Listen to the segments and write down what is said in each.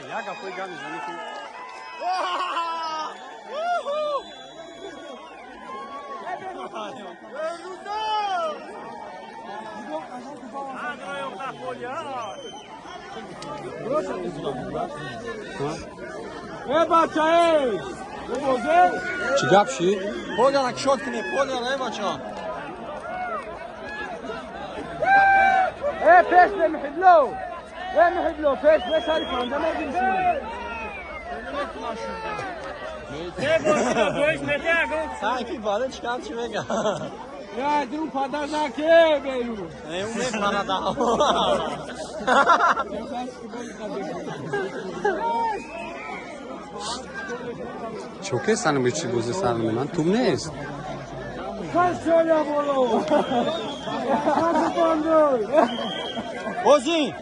Jaga foi gamizando aqui. چی گپشی؟ پول شد کنی پول نه بچا پیش نمیحدلو نمیحدلو پیش بساری کنده نمیشی سعی بالا چیکار چی بگم یا درو پادر زاکه بیرو اون پادا چوکه سنم چی بوزه سرم من توم نیست کاش یا بولو کاش باندو بازی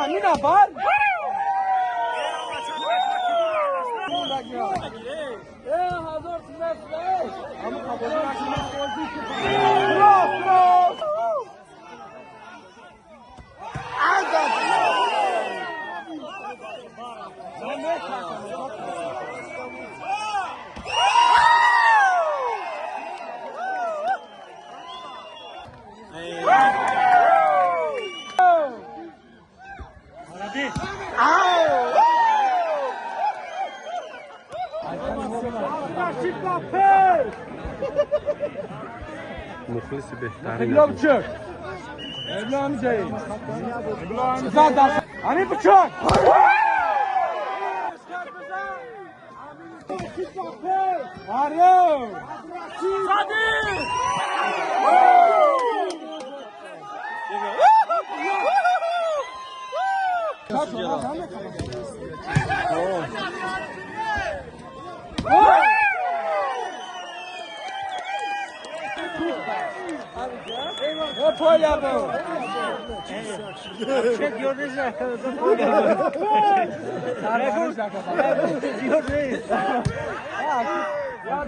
همین نفر هزار سنفره اما قبول مخلصی بهتری ابلا بچک ابلا همزه زد همین بچک آره Polya bu. Çek gördünüz mü? Sarı diyor reis. Ya